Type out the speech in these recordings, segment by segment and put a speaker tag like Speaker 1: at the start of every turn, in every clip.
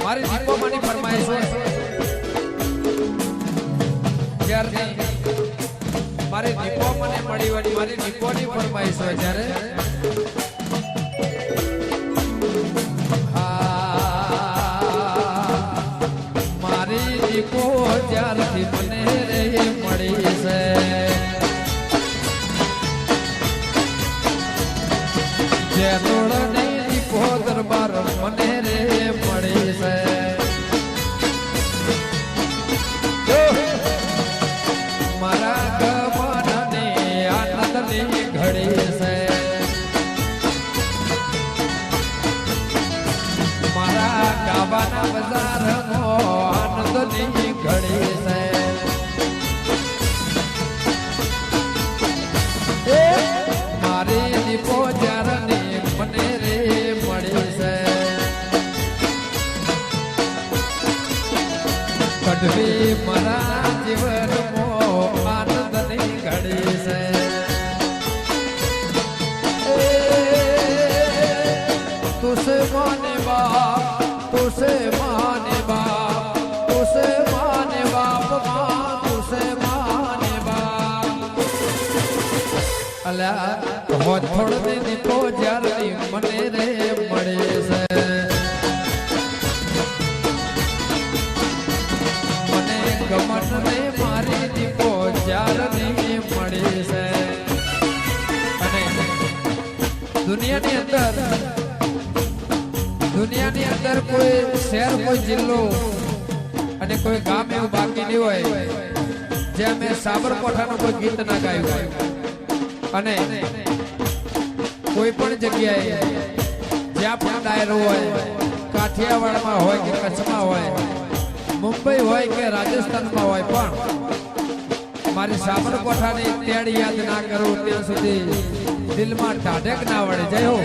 Speaker 1: મારી દીપોમાંની ફરમાઈશ હોય જ્યારથી મારી દીપો મને મળી વળી મારી દીપોની ફરમાઈશ હોય ત્યારે મારી દીપો જ્યારથી મને રે મળી છે જે તોડની દીપો દરબાર મને રે મળી છે મારા ગમનને આનંદની ઘડી છે મારા ગાવાના બજારનો આનંદની ઘડી છે મારી દીપો જ્યારની મને રે મળી છે કડવી મારા જીવનમાં આનંદની ઘડી છે તુસે માને બાપ તુસે માને બાપ તુસે માને બાપ માં તુસે માને બાપ અલ્યા હોત થોડ દીપો જ્યારની મને રે મળે છે મને ગમન રે મારી દીપો જ્યારની મળી છે અને દુનિયાની અંદર કોઈ શહેર કોઈ જિલ્લો અને કોઈ ગામ એવું બાકી નહીં હોય જ્યાં મેં સાબરકાંઠાનું કોઈ ગીત ના ગાયું હોય અને કોઈ પણ જગ્યાએ જ્યાં પણ ડાયરો હોય કાઠિયાવાડમાં હોય કે કચ્છમાં હોય મુંબઈ હોય કે રાજસ્થાનમાં હોય પણ મારી સાબરકાંઠાની તેડ યાદ ના કરું ત્યાં સુધી દિલમાં ટાઢેક ના વળે જય હો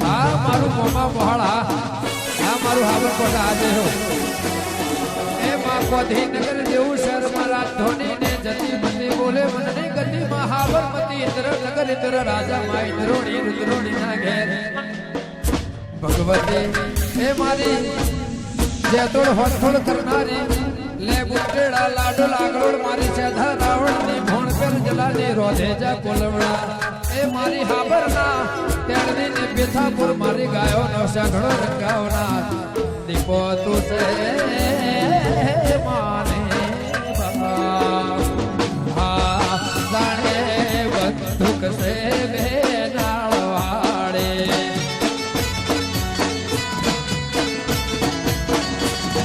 Speaker 1: હા મારું મોમા પહાડા હા મારું સાબરકાંઠા આજે હો એ માં કોધી નગર જેવું શહેર મારા ધોની ને જતી મતી બોલે મનની ગતિ માં સાબરમતી ઇન્દ્ર નગર ઇન્દ્ર રાજા માં ઇન્દ્રોણી રુદ્રોણી ના ઘેર ભગવતી એ મારી જેતોડ હોથોડ કરનારી લે બુટેડા લાડો લાગડોડ મારી સેધા રાવણની ભોણ કર જલાની રોધે જા કોલવડા એ મારી હાબરના તેડની ને બેથાપુર મારી ગાયો નો સાઘડો રંગાવના દીપો તું છે માને બાબા હા જાણે બંદૂક સે બેનાળવાડે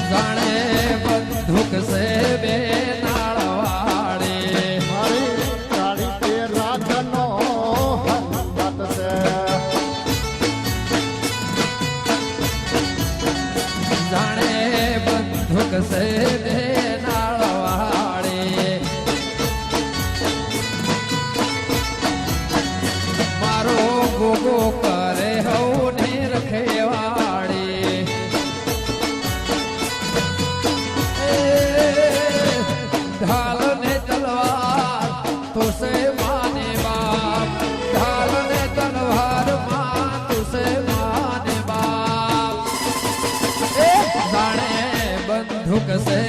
Speaker 1: જાણે બંદૂક સે બેનાળવાડે
Speaker 2: મારી કાળી તે રાતનો હંત છે
Speaker 1: જાણે બંદૂક સે બેનાળવાડે મારો ગોગો કરે હઉ ને રખેવાડી ઢાલ ને તલવાર તુસે માને બાપ ઢાલ ને તલવાર માં તુસે માને બાપ જાણે બંદૂક સે